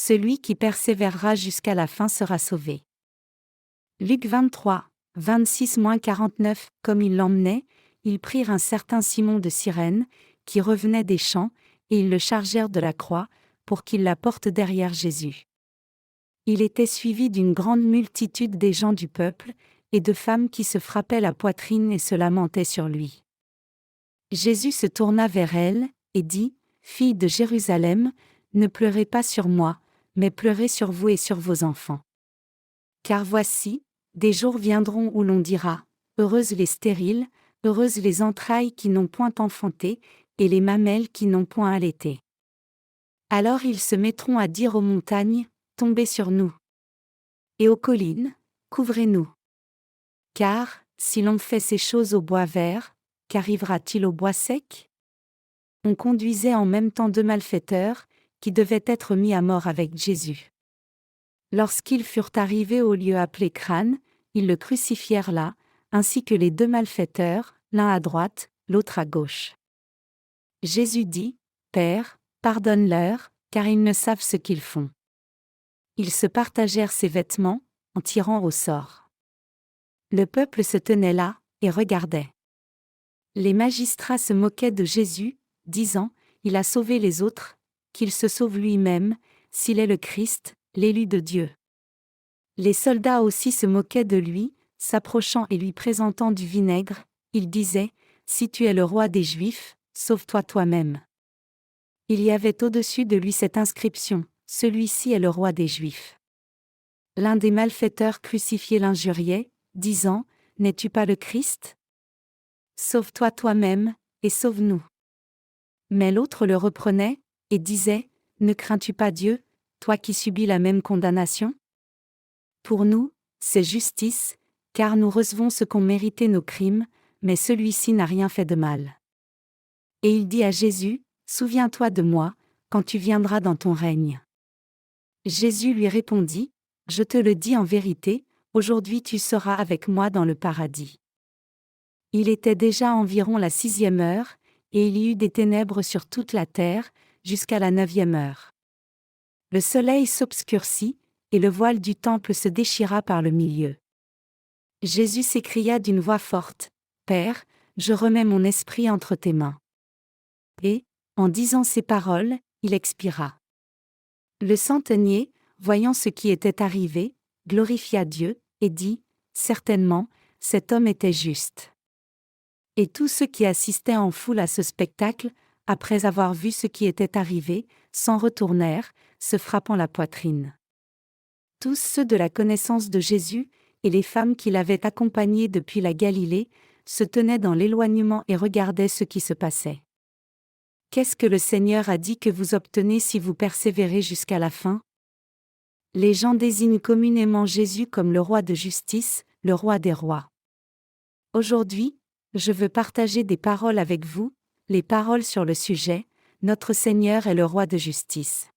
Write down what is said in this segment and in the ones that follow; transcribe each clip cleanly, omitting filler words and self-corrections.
celui qui persévérera jusqu'à la fin sera sauvé. Luc 23, 26-49. Comme ils l'emmenaient, ils prirent un certain Simon de Cyrène, qui revenait des champs, et ils le chargèrent de la croix, pour qu'il la porte derrière Jésus. Il était suivi d'une grande multitude des gens du peuple, et de femmes qui se frappaient la poitrine et se lamentaient sur lui. Jésus se tourna vers elles, et dit, « Filles de Jérusalem, ne pleurez pas sur moi, mais pleurez sur vous et sur vos enfants. Car voici, des jours viendront où l'on dira, heureuses les stériles, heureuses les entrailles qui n'ont point enfanté, et les mamelles qui n'ont point allaité. Alors ils se mettront à dire aux montagnes, tombez sur nous. Et aux collines, couvrez-nous. Car, si l'on fait ces choses au bois vert, qu'arrivera-t-il au bois sec? On conduisait en même temps 2 malfaiteurs, qui devaient être mis à mort avec Jésus. Lorsqu'ils furent arrivés au lieu appelé Crâne, ils le crucifièrent là, ainsi que les 2 malfaiteurs, l'un à droite, l'autre à gauche. Jésus dit, « Père, pardonne-leur, car ils ne savent ce qu'ils font. » Ils se partagèrent ses vêtements, en tirant au sort. Le peuple se tenait là, et regardait. Les magistrats se moquaient de Jésus, disant, « Il a sauvé les autres, qu'il se sauve lui-même, s'il est le Christ, l'élu de Dieu. » Les soldats aussi se moquaient de lui, s'approchant et lui présentant du vinaigre, ils disaient, « Si tu es le roi des Juifs, sauve-toi toi-même. » Il y avait au-dessus de lui cette inscription, « Celui-ci est le roi des Juifs. » L'un des malfaiteurs crucifiés l'injuriait, disant, « N'es-tu pas le Christ? Sauve-toi toi-même, et sauve-nous. » Mais l'autre le reprenait, et disait, « Ne crains-tu pas Dieu, toi qui subis la même condamnation? Pour nous, c'est justice, car nous recevons ce qu'ont mérité nos crimes, mais celui-ci n'a rien fait de mal. » Et il dit à Jésus, « Souviens-toi de moi, quand tu viendras dans ton règne. » Jésus lui répondit, « Je te le dis en vérité, aujourd'hui tu seras avec moi dans le paradis. » Il était déjà environ la 6e heure, et il y eut des ténèbres sur toute la terre, jusqu'à la 9e heure. Le soleil s'obscurcit, et le voile du temple se déchira par le milieu. Jésus s'écria d'une voix forte, « Père, je remets mon esprit entre tes mains. » Et, en disant ces paroles, il expira. Le centenier, voyant ce qui était arrivé, glorifia Dieu, et dit, « Certainement, cet homme était juste. » Et tous ceux qui assistaient en foule à ce spectacle, après avoir vu ce qui était arrivé, s'en retournèrent, se frappant la poitrine. Tous ceux de la connaissance de Jésus, et les femmes qui l'avaient accompagné depuis la Galilée, se tenaient dans l'éloignement et regardaient ce qui se passait. Qu'est-ce que le Seigneur a dit que vous obtenez si vous persévérez jusqu'à la fin? Les gens désignent communément Jésus comme le roi de justice, le roi des rois. Aujourd'hui, je veux partager des paroles avec vous, les paroles sur le sujet, notre Seigneur est le roi de justice.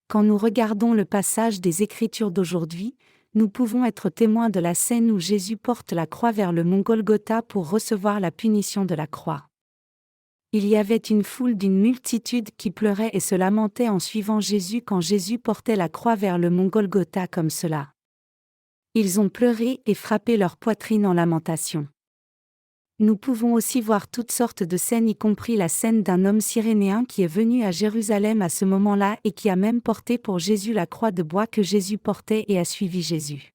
Quand nous regardons le passage des Écritures d'aujourd'hui, nous pouvons être témoins de la scène où Jésus porte la croix vers le mont Golgotha pour recevoir la punition de la croix. Il y avait une foule d'une multitude qui pleurait et se lamentait en suivant Jésus quand Jésus portait la croix vers le mont Golgotha comme cela. Ils ont pleuré et frappé leur poitrine en lamentation. Nous pouvons aussi voir toutes sortes de scènes, y compris la scène d'un homme cyrénéen qui est venu à Jérusalem à ce moment-là et qui a même porté pour Jésus la croix de bois que Jésus portait et a suivi Jésus.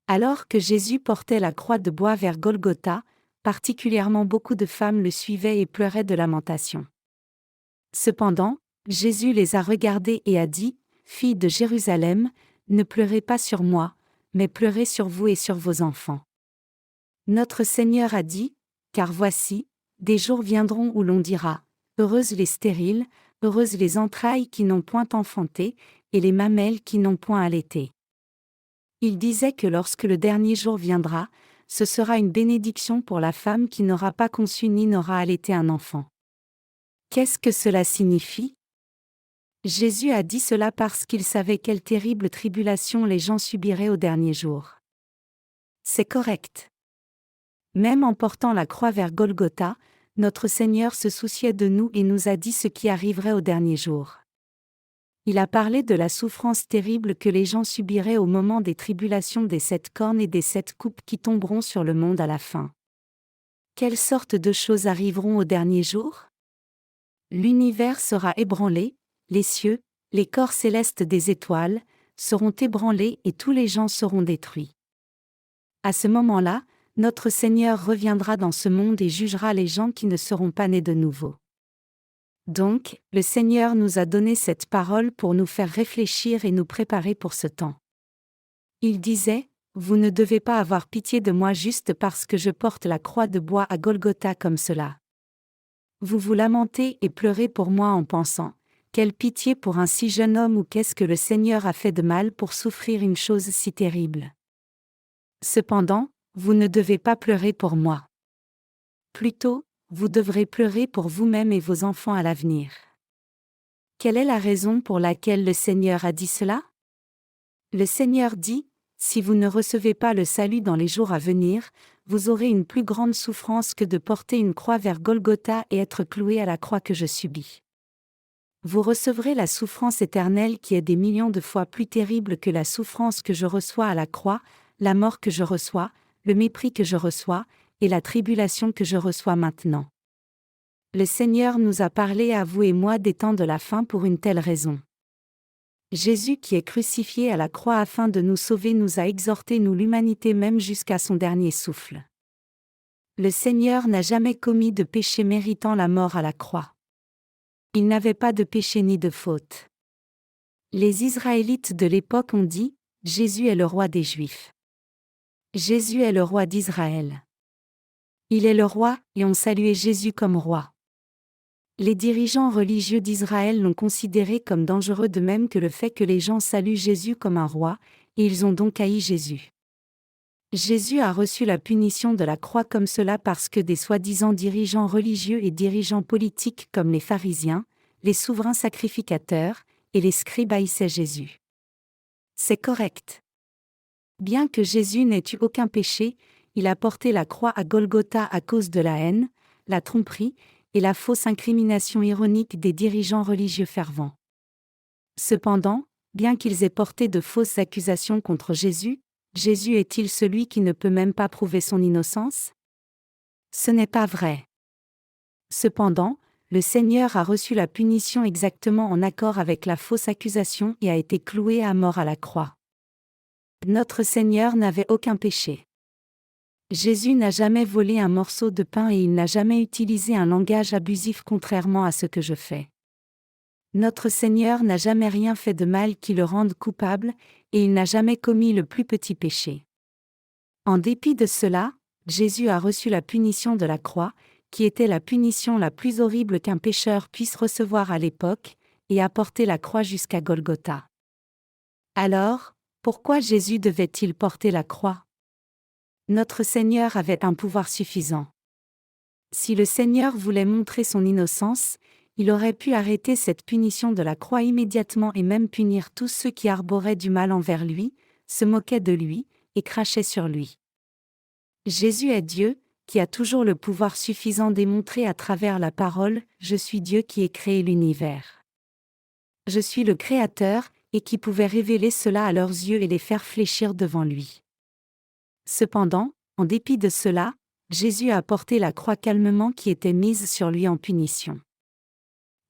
Alors que Jésus portait la croix de bois vers Golgotha, particulièrement beaucoup de femmes le suivaient et pleuraient de lamentation. Cependant, Jésus les a regardées et a dit, « Filles de Jérusalem, ne pleurez pas sur moi, mais pleurez sur vous et sur vos enfants. » Notre Seigneur a dit, « Car voici, des jours viendront où l'on dira, heureuses les stériles, heureuses les entrailles qui n'ont point enfanté, et les mamelles qui n'ont point allaité. » Il disait que lorsque le dernier jour viendra, ce sera une bénédiction pour la femme qui n'aura pas conçu ni n'aura allaité un enfant. Qu'est-ce que cela signifie? Jésus a dit cela parce qu'il savait quelle terrible tribulation les gens subiraient au dernier jour. C'est correct. Même en portant la croix vers Golgotha, notre Seigneur se souciait de nous et nous a dit ce qui arriverait au dernier jour. Il a parlé de la souffrance terrible que les gens subiraient au moment des tribulations des 7 cornes et des 7 coupes qui tomberont sur le monde à la fin. Quelles sortes de choses arriveront au dernier jour? L'univers sera ébranlé, les cieux, les corps célestes des étoiles, seront ébranlés et tous les gens seront détruits. À ce moment-là, notre Seigneur reviendra dans ce monde et jugera les gens qui ne seront pas nés de nouveau. Donc, le Seigneur nous a donné cette parole pour nous faire réfléchir et nous préparer pour ce temps. Il disait, « Vous ne devez pas avoir pitié de moi juste parce que je porte la croix de bois à Golgotha comme cela. Vous vous lamentez et pleurez pour moi en pensant, « Quelle pitié pour un si jeune homme ou qu'est-ce que le Seigneur a fait de mal pour souffrir une chose si terrible. » Cependant, vous ne devez pas pleurer pour moi. Plutôt, vous devrez pleurer pour vous-même et vos enfants à l'avenir. Quelle est la raison pour laquelle le Seigneur a dit cela? Le Seigneur dit, « Si vous ne recevez pas le salut dans les jours à venir, vous aurez une plus grande souffrance que de porter une croix vers Golgotha et être cloué à la croix que je subis. Vous recevrez la souffrance éternelle qui est des millions de fois plus terrible que la souffrance que je reçois à la croix, la mort que je reçois, le mépris que je reçois, et la tribulation que je reçois maintenant. » Le Seigneur nous a parlé à vous et moi des temps de la fin pour une telle raison. Jésus qui est crucifié à la croix afin de nous sauver nous a exhortés nous l'humanité même jusqu'à son dernier souffle. Le Seigneur n'a jamais commis de péché méritant la mort à la croix. Il n'avait pas de péché ni de faute. Les Israélites de l'époque ont dit, « Jésus est le roi des Juifs. Jésus est le roi d'Israël. Il est le roi, et on saluait Jésus comme roi. » Les dirigeants religieux d'Israël l'ont considéré comme dangereux de même que le fait que les gens saluent Jésus comme un roi, et ils ont donc haï Jésus. Jésus a reçu la punition de la croix comme cela parce que des soi-disant dirigeants religieux et dirigeants politiques comme les pharisiens, les souverains sacrificateurs, et les scribes haïssaient Jésus. C'est correct. Bien que Jésus n'ait eu aucun péché, il a porté la croix à Golgotha à cause de la haine, la tromperie, et la fausse incrimination ironique des dirigeants religieux fervents. Cependant, bien qu'ils aient porté de fausses accusations contre Jésus, Jésus est-il celui qui ne peut même pas prouver son innocence? Ce n'est pas vrai. Cependant, le Seigneur a reçu la punition exactement en accord avec la fausse accusation et a été cloué à mort à la croix. Notre Seigneur n'avait aucun péché. Jésus n'a jamais volé un morceau de pain et il n'a jamais utilisé un langage abusif contrairement à ce que je fais. Notre Seigneur n'a jamais rien fait de mal qui le rende coupable, et il n'a jamais commis le plus petit péché. En dépit de cela, Jésus a reçu la punition de la croix, qui était la punition la plus horrible qu'un pécheur puisse recevoir à l'époque, et a porté la croix jusqu'à Golgotha. Alors, pourquoi Jésus devait-il porter la croix? Notre Seigneur avait un pouvoir suffisant. Si le Seigneur voulait montrer son innocence, il aurait pu arrêter cette punition de la croix immédiatement et même punir tous ceux qui arboraient du mal envers lui, se moquaient de lui, et crachaient sur lui. Jésus est Dieu, qui a toujours le pouvoir suffisant démontré à travers la parole, « Je suis Dieu qui ai créé l'univers. Je suis le Créateur, et qui pouvait révéler cela à leurs yeux et les faire fléchir devant lui. » Cependant, en dépit de cela, Jésus a porté la croix calmement qui était mise sur lui en punition.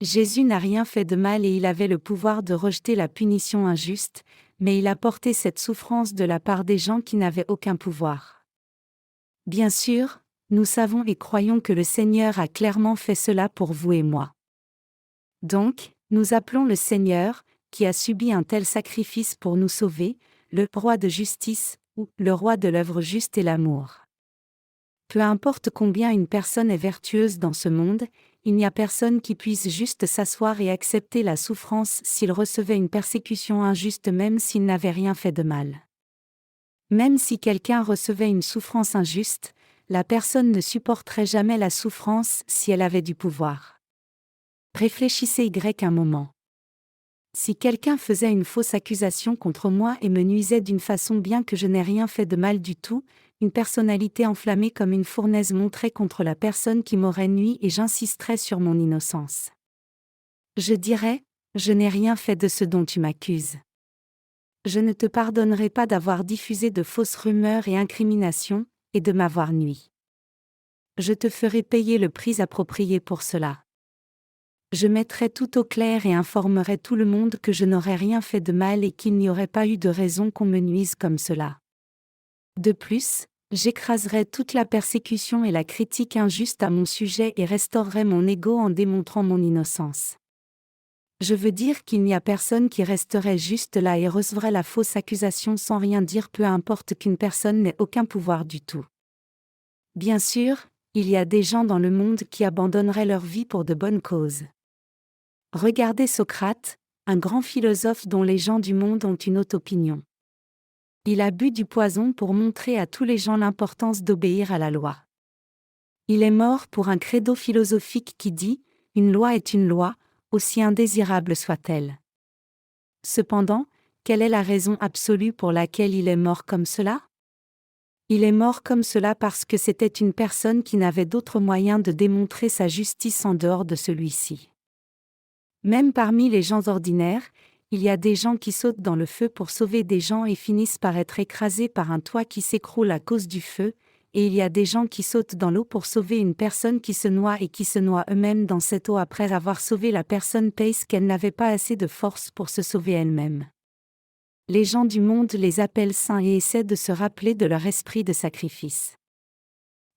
Jésus n'a rien fait de mal et il avait le pouvoir de rejeter la punition injuste, mais il a porté cette souffrance de la part des gens qui n'avaient aucun pouvoir. Bien sûr, nous savons et croyons que le Seigneur a clairement fait cela pour vous et moi. Donc, nous appelons le Seigneur, qui a subi un tel sacrifice pour nous sauver, le roi de justice, ou le roi de l'œuvre juste et l'amour. Peu importe combien une personne est vertueuse dans ce monde, il n'y a personne qui puisse juste s'asseoir et accepter la souffrance s'il recevait une persécution injuste même s'il n'avait rien fait de mal. Même si quelqu'un recevait une souffrance injuste, la personne ne supporterait jamais la souffrance si elle avait du pouvoir. Réfléchissez un moment. Si quelqu'un faisait une fausse accusation contre moi et me nuisait d'une façon bien que je n'ai rien fait de mal du tout, une personnalité enflammée comme une fournaise monterait contre la personne qui m'aurait nui et j'insisterais sur mon innocence. Je dirais, Je n'ai rien fait de ce dont tu m'accuses. Je ne te pardonnerai pas d'avoir diffusé de fausses rumeurs et incriminations, et de m'avoir nui. Je te ferai payer le prix approprié pour cela. Je mettrai tout au clair et informerai tout le monde que je n'aurais rien fait de mal et qu'il n'y aurait pas eu de raison qu'on me nuise comme cela. De plus, j'écraserai toute la persécution et la critique injuste à mon sujet et restaurerai mon ego en démontrant mon innocence. Je veux dire qu'il n'y a personne qui resterait juste là et recevrait la fausse accusation sans rien dire, peu importe qu'une personne n'ait aucun pouvoir du tout. Bien sûr, il y a des gens dans le monde qui abandonneraient leur vie pour de bonnes causes. Regardez Socrate, un grand philosophe dont les gens du monde ont une haute opinion. Il a bu du poison pour montrer à tous les gens l'importance d'obéir à la loi. Il est mort pour un credo philosophique qui dit « Une loi est une loi, aussi indésirable soit-elle ». Cependant, quelle est la raison absolue pour laquelle il est mort comme cela ? Il est mort comme cela parce que c'était une personne qui n'avait d'autre moyen de démontrer sa justice en dehors de celui-ci. Même parmi les gens ordinaires, il y a des gens qui sautent dans le feu pour sauver des gens et finissent par être écrasés par un toit qui s'écroule à cause du feu, et il y a des gens qui sautent dans l'eau pour sauver une personne qui se noie et qui se noient eux-mêmes dans cette eau après avoir sauvé la personne parce qu'elle n'avait pas assez de force pour se sauver elle-même. Les gens du monde les appellent saints et essaient de se rappeler de leur esprit de sacrifice.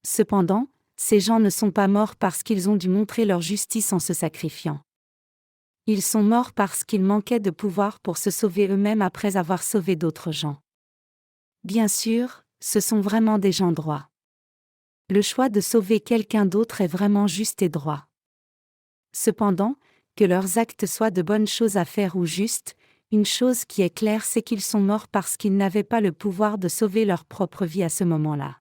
Cependant, ces gens ne sont pas morts parce qu'ils ont dû montrer leur justice en se sacrifiant. Ils sont morts parce qu'ils manquaient de pouvoir pour se sauver eux-mêmes après avoir sauvé d'autres gens. Bien sûr, ce sont vraiment des gens droits. Le choix de sauver quelqu'un d'autre est vraiment juste et droit. Cependant, que leurs actes soient de bonnes choses à faire ou justes, une chose qui est claire, c'est qu'ils sont morts parce qu'ils n'avaient pas le pouvoir de sauver leur propre vie à ce moment-là.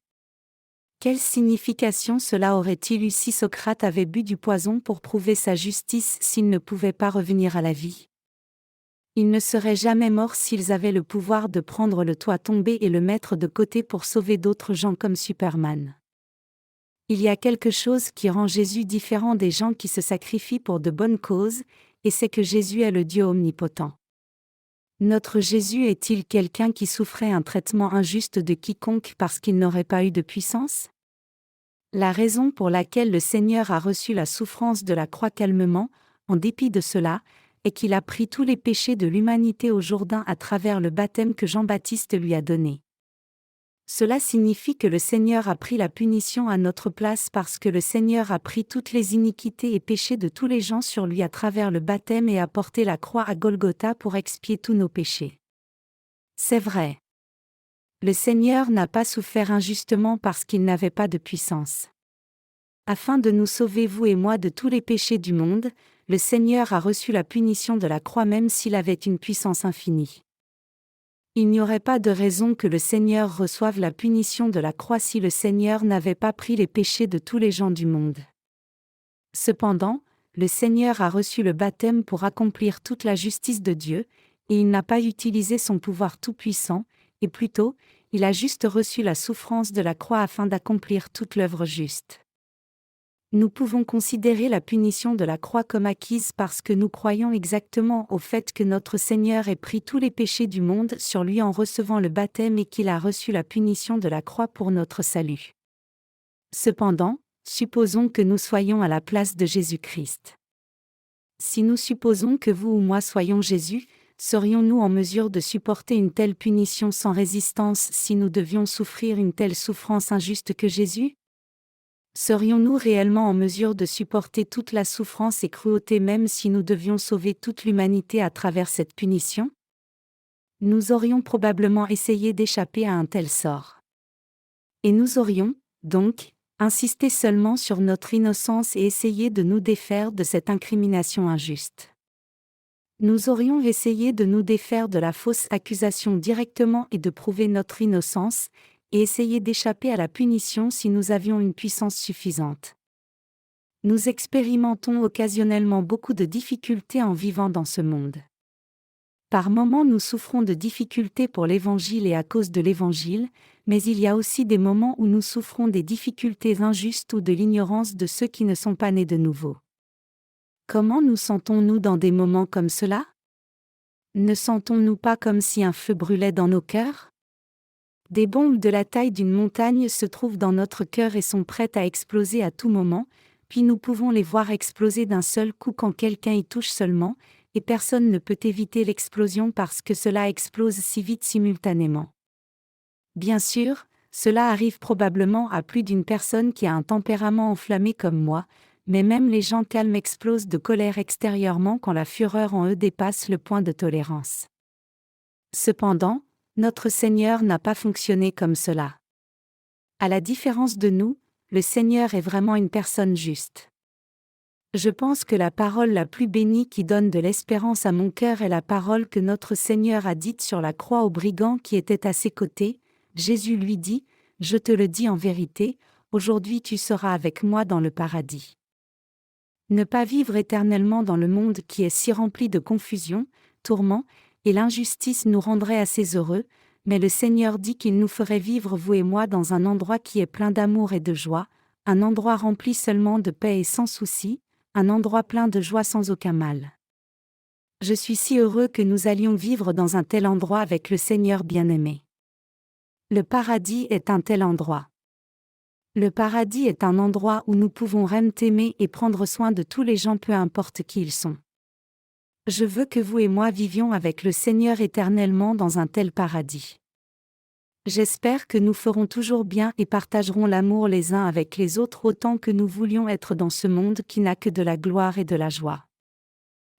Quelle signification cela aurait-il eu si Socrate avait bu du poison pour prouver sa justice s'il ne pouvait pas revenir à la vie ? Ils ne seraient jamais morts s'ils avaient le pouvoir de prendre le toit tombé et le mettre de côté pour sauver d'autres gens comme Superman. Il y a quelque chose qui rend Jésus différent des gens qui se sacrifient pour de bonnes causes, et c'est que Jésus est le Dieu omnipotent. Notre Jésus est-il quelqu'un qui souffrait un traitement injuste de quiconque parce qu'il n'aurait pas eu de puissance ? La raison pour laquelle le Seigneur a reçu la souffrance de la croix calmement, en dépit de cela, est qu'il a pris tous les péchés de l'humanité au Jourdain à travers le baptême que Jean-Baptiste lui a donné. Cela signifie que le Seigneur a pris la punition à notre place parce que le Seigneur a pris toutes les iniquités et péchés de tous les gens sur lui à travers le baptême et a porté la croix à Golgotha pour expier tous nos péchés. C'est vrai. Le Seigneur n'a pas souffert injustement parce qu'il n'avait pas de puissance. Afin de nous sauver, vous et moi, de tous les péchés du monde, le Seigneur a reçu la punition de la croix même s'il avait une puissance infinie. Il n'y aurait pas de raison que le Seigneur reçoive la punition de la croix si le Seigneur n'avait pas pris les péchés de tous les gens du monde. Cependant, le Seigneur a reçu le baptême pour accomplir toute la justice de Dieu, et il n'a pas utilisé son pouvoir tout-puissant, et plutôt, il a juste reçu la souffrance de la croix afin d'accomplir toute l'œuvre juste. Nous pouvons considérer la punition de la croix comme acquise parce que nous croyons exactement au fait que notre Seigneur ait pris tous les péchés du monde sur lui en recevant le baptême et qu'il a reçu la punition de la croix pour notre salut. Cependant, supposons que nous soyons à la place de Jésus-Christ. Si nous supposons que vous ou moi soyons Jésus, serions-nous en mesure de supporter une telle punition sans résistance si nous devions souffrir une telle souffrance injuste que Jésus ? Serions-nous réellement en mesure de supporter toute la souffrance et cruauté même si nous devions sauver toute l'humanité à travers cette punition ? Nous aurions probablement essayé d'échapper à un tel sort. Et nous aurions, donc, insisté seulement sur notre innocence et essayé de nous défaire de cette incrimination injuste. Nous aurions essayé de nous défaire de la fausse accusation directement et de prouver notre innocence, et essayer d'échapper à la punition si nous avions une puissance suffisante. Nous expérimentons occasionnellement beaucoup de difficultés en vivant dans ce monde. Par moments nous souffrons de difficultés pour l'Évangile et à cause de l'Évangile, mais il y a aussi des moments où nous souffrons des difficultés injustes ou de l'ignorance de ceux qui ne sont pas nés de nouveau. Comment nous sentons-nous dans des moments comme cela? Ne sentons-nous pas comme si un feu brûlait dans nos cœurs? Des bombes de la taille d'une montagne se trouvent dans notre cœur et sont prêtes à exploser à tout moment, puis nous pouvons les voir exploser d'un seul coup quand quelqu'un y touche seulement, et personne ne peut éviter l'explosion parce que cela explose si vite simultanément. Bien sûr, cela arrive probablement à plus d'une personne qui a un tempérament enflammé comme moi, mais même les gens calmes explosent de colère extérieurement quand la fureur en eux dépasse le point de tolérance. Cependant, notre Seigneur n'a pas fonctionné comme cela. À la différence de nous, le Seigneur est vraiment une personne juste. Je pense que la parole la plus bénie qui donne de l'espérance à mon cœur est la parole que notre Seigneur a dite sur la croix au brigand qui était à ses côtés. Jésus lui dit, « Je te le dis en vérité, aujourd'hui tu seras avec moi dans le paradis. » Ne pas vivre éternellement dans le monde qui est si rempli de confusion, tourments, et l'injustice nous rendrait assez heureux, mais le Seigneur dit qu'il nous ferait vivre vous et moi dans un endroit qui est plein d'amour et de joie, un endroit rempli seulement de paix et sans souci, un endroit plein de joie sans aucun mal. Je suis si heureux que nous allions vivre dans un tel endroit avec le Seigneur bien-aimé. Le paradis est un tel endroit. Le paradis est un endroit où nous pouvons vraiment aimer et prendre soin de tous les gens peu importe qui ils sont. Je veux que vous et moi vivions avec le Seigneur éternellement dans un tel paradis. J'espère que nous ferons toujours bien et partagerons l'amour les uns avec les autres autant que nous voulions être dans ce monde qui n'a que de la gloire et de la joie.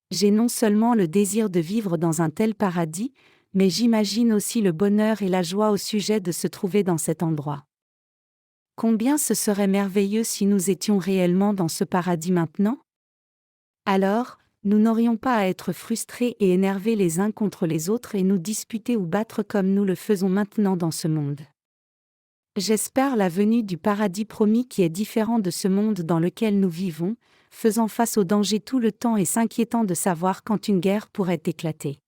J'ai non seulement le désir de vivre dans un tel paradis, mais j'imagine aussi le bonheur et la joie au sujet de se trouver dans cet endroit. Combien ce serait merveilleux si nous étions réellement dans ce paradis maintenant? Alors, nous n'aurions pas à être frustrés et énervés les uns contre les autres et nous disputer ou battre comme nous le faisons maintenant dans ce monde. J'espère la venue du paradis promis qui est différent de ce monde dans lequel nous vivons, faisant face aux dangers tout le temps et s'inquiétant de savoir quand une guerre pourrait éclater.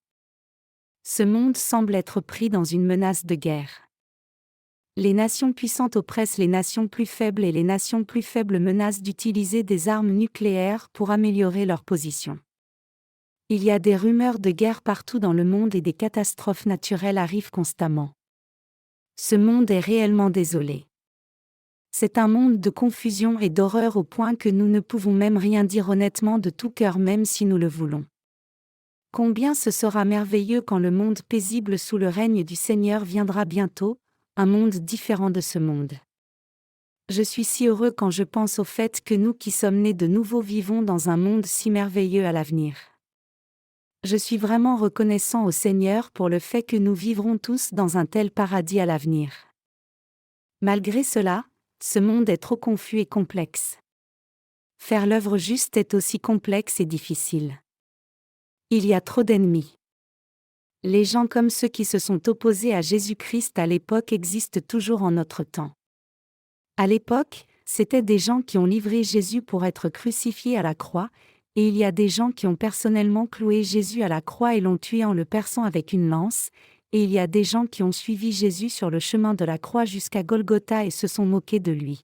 Ce monde semble être pris dans une menace de guerre. Les nations puissantes oppressent les nations plus faibles et les nations plus faibles menacent d'utiliser des armes nucléaires pour améliorer leur position. Il y a des rumeurs de guerre partout dans le monde et des catastrophes naturelles arrivent constamment. Ce monde est réellement désolé. C'est un monde de confusion et d'horreur au point que nous ne pouvons même rien dire honnêtement de tout cœur même si nous le voulons. Combien ce sera merveilleux quand le monde paisible sous le règne du Seigneur viendra bientôt, un monde différent de ce monde. Je suis si heureux quand je pense au fait que nous qui sommes nés de nouveau vivons dans un monde si merveilleux à l'avenir. Je suis vraiment reconnaissant au Seigneur pour le fait que nous vivrons tous dans un tel paradis à l'avenir. Malgré cela, ce monde est trop confus et complexe. Faire l'œuvre juste est aussi complexe et difficile. Il y a trop d'ennemis. Les gens comme ceux qui se sont opposés à Jésus-Christ à l'époque existent toujours en notre temps. À l'époque, c'étaient des gens qui ont livré Jésus pour être crucifié à la croix, et il y a des gens qui ont personnellement cloué Jésus à la croix et l'ont tué en le perçant avec une lance, et il y a des gens qui ont suivi Jésus sur le chemin de la croix jusqu'à Golgotha et se sont moqués de lui.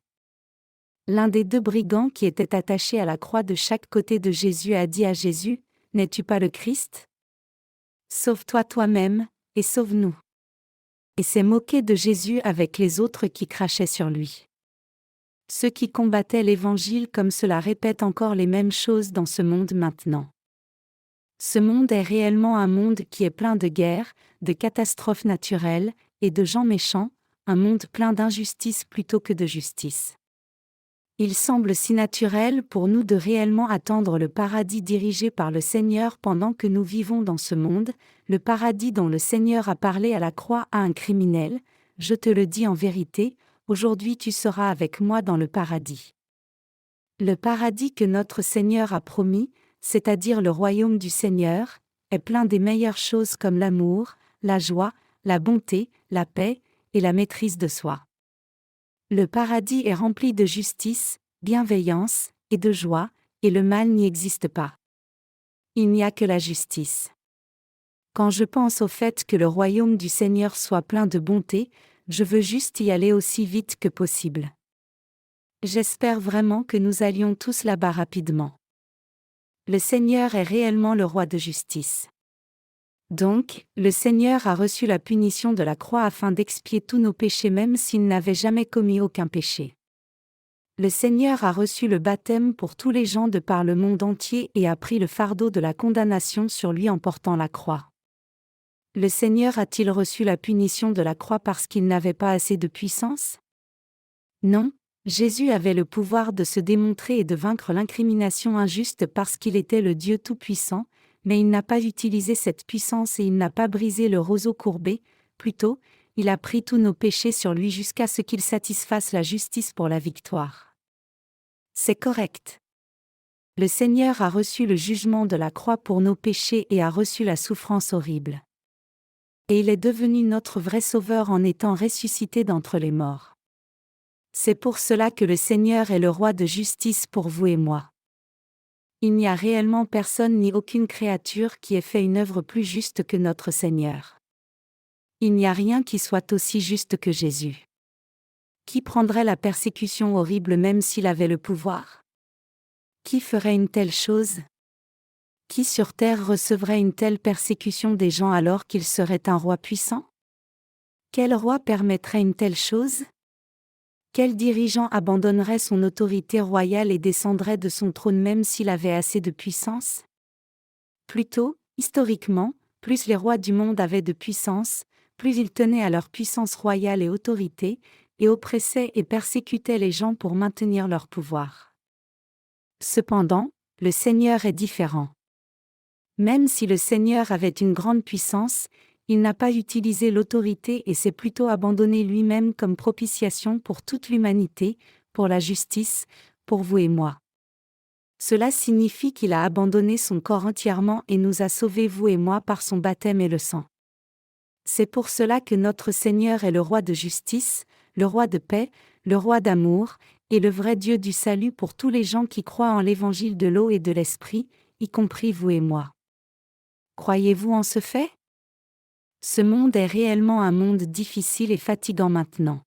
L'un des deux brigands qui étaient attachés à la croix de chaque côté de Jésus a dit à Jésus, « N'es-tu pas le Christ? Sauve-toi toi-même, et sauve-nous. » Et s'est moqué de Jésus avec les autres qui crachaient sur lui. Ceux qui combattaient l'Évangile comme cela répètent encore les mêmes choses dans ce monde maintenant. Ce monde est réellement un monde qui est plein de guerres, de catastrophes naturelles, et de gens méchants, un monde plein d'injustice plutôt que de justice. Il semble si naturel pour nous de réellement attendre le paradis dirigé par le Seigneur pendant que nous vivons dans ce monde, le paradis dont le Seigneur a parlé à la croix à un criminel, « Je te le dis en vérité, aujourd'hui tu seras avec moi dans le paradis. » Le paradis que notre Seigneur a promis, c'est-à-dire le royaume du Seigneur, est plein des meilleures choses comme l'amour, la joie, la bonté, la paix et la maîtrise de soi. Le paradis est rempli de justice, bienveillance et de joie, et le mal n'y existe pas. Il n'y a que la justice. Quand je pense au fait que le royaume du Seigneur soit plein de bonté, je veux juste y aller aussi vite que possible. J'espère vraiment que nous allions tous là-bas rapidement. Le Seigneur est réellement le roi de justice. Donc, le Seigneur a reçu la punition de la croix afin d'expier tous nos péchés même s'il n'avait jamais commis aucun péché. Le Seigneur a reçu le baptême pour tous les gens de par le monde entier et a pris le fardeau de la condamnation sur lui en portant la croix. Le Seigneur a-t-il reçu la punition de la croix parce qu'il n'avait pas assez de puissance? Non, Jésus avait le pouvoir de se démontrer et de vaincre l'incrimination injuste parce qu'il était le Dieu Tout-Puissant, mais il n'a pas utilisé cette puissance et il n'a pas brisé le roseau courbé, plutôt, il a pris tous nos péchés sur lui jusqu'à ce qu'il satisfasse la justice pour la victoire. C'est correct. Le Seigneur a reçu le jugement de la croix pour nos péchés et a reçu la souffrance horrible. Et il est devenu notre vrai sauveur en étant ressuscité d'entre les morts. C'est pour cela que le Seigneur est le roi de justice pour vous et moi. Il n'y a réellement personne ni aucune créature qui ait fait une œuvre plus juste que notre Seigneur. Il n'y a rien qui soit aussi juste que Jésus. Qui prendrait la persécution horrible même s'il avait le pouvoir? Qui ferait une telle chose? Qui sur terre recevrait une telle persécution des gens alors qu'il serait un roi puissant? Quel roi permettrait une telle chose? Quel dirigeant abandonnerait son autorité royale et descendrait de son trône même s'il avait assez de puissance? Plutôt, historiquement, plus les rois du monde avaient de puissance, plus ils tenaient à leur puissance royale et autorité, et oppressaient et persécutaient les gens pour maintenir leur pouvoir. Cependant, le Seigneur est différent. Même si le Seigneur avait une grande puissance, il n'a pas utilisé l'autorité et s'est plutôt abandonné lui-même comme propitiation pour toute l'humanité, pour la justice, pour vous et moi. Cela signifie qu'il a abandonné son corps entièrement et nous a sauvés vous et moi par son baptême et le sang. C'est pour cela que notre Seigneur est le roi de justice, le roi de paix, le roi d'amour, et le vrai Dieu du salut pour tous les gens qui croient en l'évangile de l'eau et de l'esprit, y compris vous et moi. Croyez-vous en ce fait? Ce monde est réellement un monde difficile et fatigant maintenant.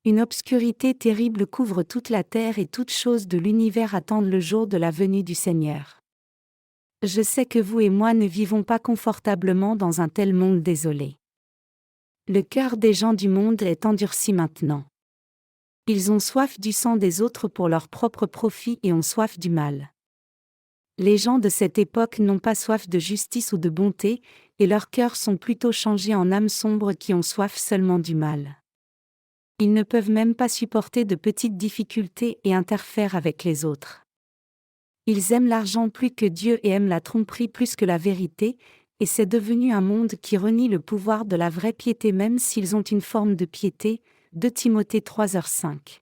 Une obscurité terrible couvre toute la terre et toutes choses de l'univers attendent le jour de la venue du Seigneur. Je sais que vous et moi ne vivons pas confortablement dans un tel monde désolé. Le cœur des gens du monde est endurci maintenant. Ils ont soif du sang des autres pour leur propre profit et ont soif du mal. Les gens de cette époque n'ont pas soif de justice ou de bonté, et leurs cœurs sont plutôt changés en âmes sombres qui ont soif seulement du mal. Ils ne peuvent même pas supporter de petites difficultés et interfèrent avec les autres. Ils aiment l'argent plus que Dieu et aiment la tromperie plus que la vérité, et c'est devenu un monde qui renie le pouvoir de la vraie piété même s'ils ont une forme de piété. 2 Timothée 3h5.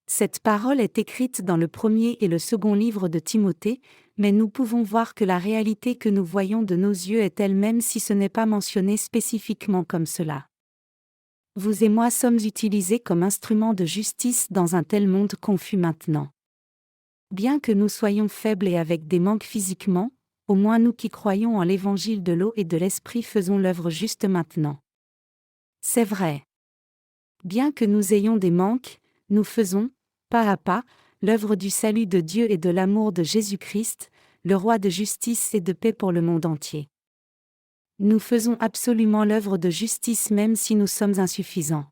Cette parole est écrite dans le premier et le second livre de Timothée, mais nous pouvons voir que la réalité que nous voyons de nos yeux est elle-même si ce n'est pas mentionné spécifiquement comme cela. Vous et moi sommes utilisés comme instruments de justice dans un tel monde confus maintenant. Bien que nous soyons faibles et avec des manques physiquement, au moins nous qui croyons en l'évangile de l'eau et de l'esprit faisons l'œuvre juste maintenant. C'est vrai. Bien que nous ayons des manques, nous faisons, pas à pas, l'œuvre du salut de Dieu et de l'amour de Jésus-Christ, le roi de justice et de paix pour le monde entier. Nous faisons absolument l'œuvre de justice même si nous sommes insuffisants.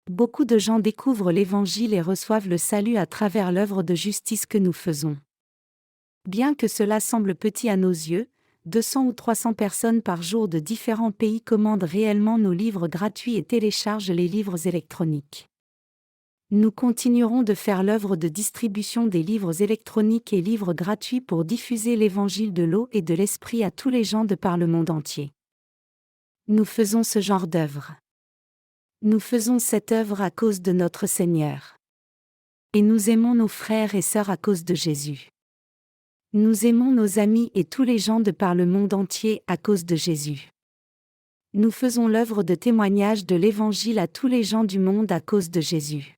Beaucoup de gens découvrent l'Évangile et reçoivent le salut à travers l'œuvre de justice que nous faisons. Bien que cela semble petit à nos yeux, 200 ou 300 personnes par jour de différents pays commandent réellement nos livres gratuits et téléchargent les livres électroniques. Nous continuerons de faire l'œuvre de distribution des livres électroniques et livres gratuits pour diffuser l'évangile de l'eau et de l'esprit à tous les gens de par le monde entier. Nous faisons ce genre d'œuvre. Nous faisons cette œuvre à cause de notre Seigneur. Et nous aimons nos frères et sœurs à cause de Jésus. Nous aimons nos amis et tous les gens de par le monde entier à cause de Jésus. Nous faisons l'œuvre de témoignage de l'Évangile à tous les gens du monde à cause de Jésus.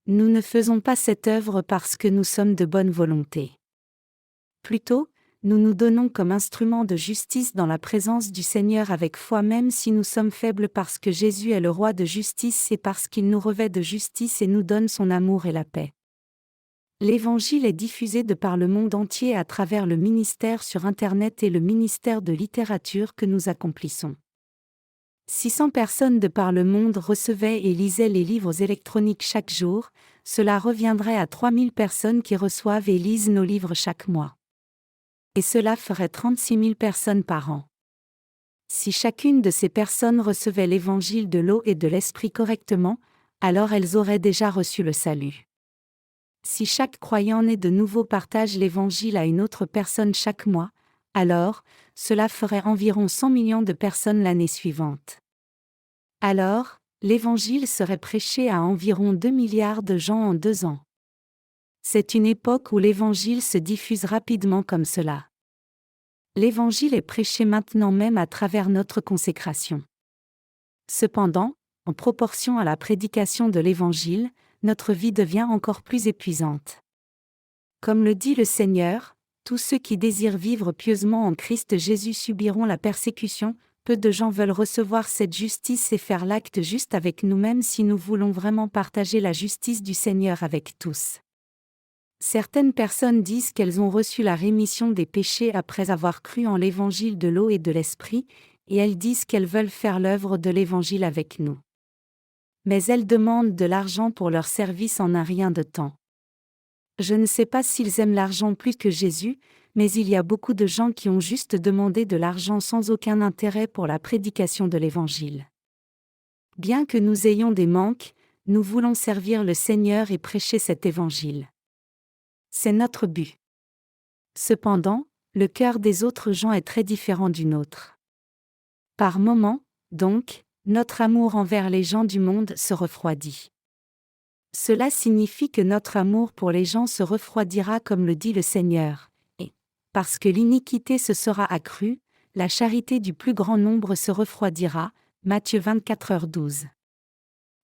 Nous ne faisons pas cette œuvre parce que nous sommes de bonne volonté. Plutôt, nous nous donnons comme instrument de justice dans la présence du Seigneur avec foi même si nous sommes faibles parce que Jésus est le roi de justice et parce qu'il nous revêt de justice et nous donne son amour et la paix. L'Évangile est diffusé de par le monde entier à travers le ministère sur Internet et le ministère de littérature que nous accomplissons. 600 personnes de par le monde recevaient et lisaient les livres électroniques chaque jour, cela reviendrait à 3000 personnes qui reçoivent et lisent nos livres chaque mois. Et cela ferait 36 000 personnes par an. Si chacune de ces personnes recevait l'évangile de l'eau et de l'esprit correctement, alors elles auraient déjà reçu le salut. Si chaque croyant né de nouveau partage l'évangile à une autre personne chaque mois, alors, cela ferait environ 100 millions de personnes l'année suivante. Alors, l'évangile serait prêché à environ 2 milliards de gens en 2 ans. C'est une époque où l'évangile se diffuse rapidement comme cela. L'évangile est prêché maintenant même à travers notre consécration. Cependant, en proportion à la prédication de l'évangile, notre vie devient encore plus épuisante. Comme le dit le Seigneur, tous ceux qui désirent vivre pieusement en Christ Jésus subiront la persécution. Peu de gens veulent recevoir cette justice et faire l'acte juste avec nous-mêmes si nous voulons vraiment partager la justice du Seigneur avec tous. Certaines personnes disent qu'elles ont reçu la rémission des péchés après avoir cru en l'évangile de l'eau et de l'esprit, et elles disent qu'elles veulent faire l'œuvre de l'évangile avec nous. Mais elles demandent de l'argent pour leur service en un rien de temps. Je ne sais pas s'ils aiment l'argent plus que Jésus, mais il y a beaucoup de gens qui ont juste demandé de l'argent sans aucun intérêt pour la prédication de l'Évangile. Bien que nous ayons des manques, nous voulons servir le Seigneur et prêcher cet Évangile. C'est notre but. Cependant, le cœur des autres gens est très différent du nôtre. Par moments, donc, notre amour envers les gens du monde se refroidit. Cela signifie que notre amour pour les gens se refroidira comme le dit le Seigneur, et, parce que l'iniquité se sera accrue, la charité du plus grand nombre se refroidira. Matthieu 24h12.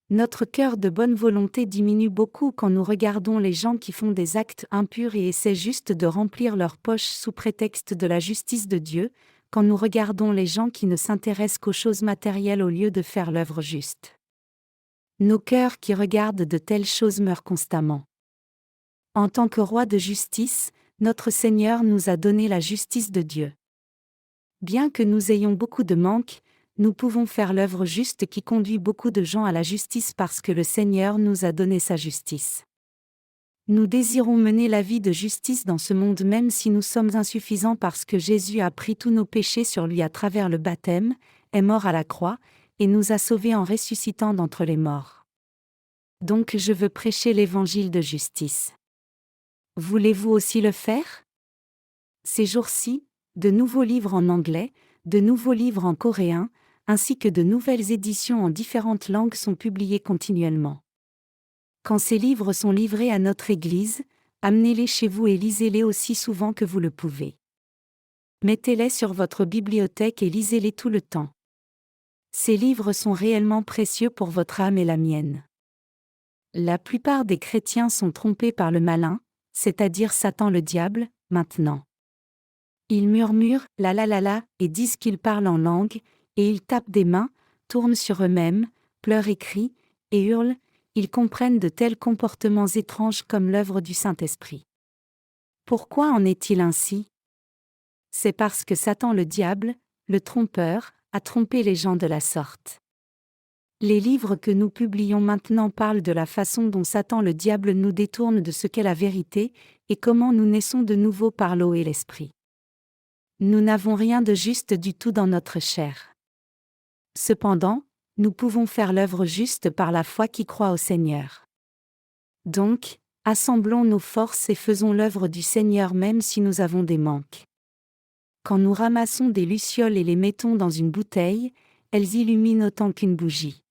Notre cœur de bonne volonté diminue beaucoup quand nous regardons les gens qui font des actes impurs et essaient juste de remplir leurs poches sous prétexte de la justice de Dieu, quand nous regardons les gens qui ne s'intéressent qu'aux choses matérielles au lieu de faire l'œuvre juste. Nos cœurs qui regardent de telles choses meurent constamment. En tant que roi de justice, notre Seigneur nous a donné la justice de Dieu. Bien que nous ayons beaucoup de manques, nous pouvons faire l'œuvre juste qui conduit beaucoup de gens à la justice parce que le Seigneur nous a donné sa justice. Nous désirons mener la vie de justice dans ce monde même si nous sommes insuffisants parce que Jésus a pris tous nos péchés sur lui à travers le baptême, est mort à la croix, et nous a sauvés en ressuscitant d'entre les morts. Donc je veux prêcher l'évangile de justice. Voulez-vous aussi le faire? Ces jours-ci, de nouveaux livres en anglais, de nouveaux livres en coréen, ainsi que de nouvelles éditions en différentes langues sont publiées continuellement. Quand ces livres sont livrés à notre Église, amenez-les chez vous et lisez-les aussi souvent que vous le pouvez. Mettez-les sur votre bibliothèque et lisez-les tout le temps. Ces livres sont réellement précieux pour votre âme et la mienne. La plupart des chrétiens sont trompés par le malin, c'est-à-dire Satan le diable, maintenant. Ils murmurent « la la la la » et disent qu'ils parlent en langue, et ils tapent des mains, tournent sur eux-mêmes, pleurent et crient, et hurlent, ils comprennent de tels comportements étranges comme l'œuvre du Saint-Esprit. Pourquoi en est-il ainsi? C'est parce que Satan le diable, le trompeur, a trompé les gens de la sorte. Les livres que nous publions maintenant parlent de la façon dont Satan le diable nous détourne de ce qu'est la vérité, et comment nous naissons de nouveau par l'eau et l'esprit. Nous n'avons rien de juste du tout dans notre chair. Cependant, nous pouvons faire l'œuvre juste par la foi qui croit au Seigneur. Donc, assemblons nos forces et faisons l'œuvre du Seigneur même si nous avons des manques. Quand nous ramassons des lucioles et les mettons dans une bouteille, elles illuminent autant qu'une bougie.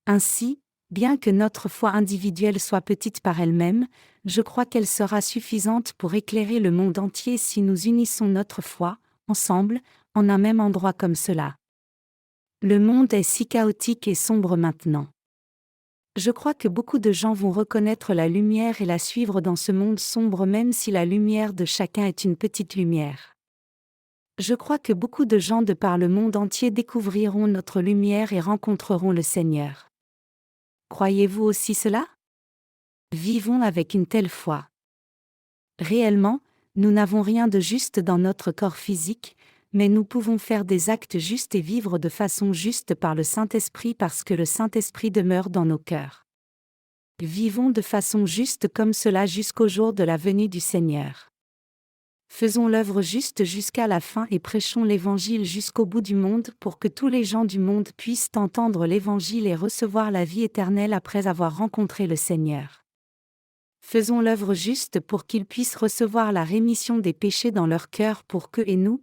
Ainsi, bien que notre foi individuelle soit petite par elle-même, je crois qu'elle sera suffisante pour éclairer le monde entier si nous unissons notre foi, ensemble, en un même endroit comme cela. Le monde est si chaotique et sombre maintenant. Je crois que beaucoup de gens vont reconnaître la lumière et la suivre dans ce monde sombre même si la lumière de chacun est une petite lumière. Je crois que beaucoup de gens de par le monde entier découvriront notre lumière et rencontreront le Seigneur. Croyez-vous aussi cela? Vivons avec une telle foi. Réellement, nous n'avons rien de juste dans notre corps physique, mais nous pouvons faire des actes justes et vivre de façon juste par le Saint-Esprit parce que le Saint-Esprit demeure dans nos cœurs. Vivons de façon juste comme cela jusqu'au jour de la venue du Seigneur. Faisons l'œuvre juste jusqu'à la fin et prêchons l'Évangile jusqu'au bout du monde pour que tous les gens du monde puissent entendre l'Évangile et recevoir la vie éternelle après avoir rencontré le Seigneur. Faisons l'œuvre juste pour qu'ils puissent recevoir la rémission des péchés dans leur cœur pour que et nous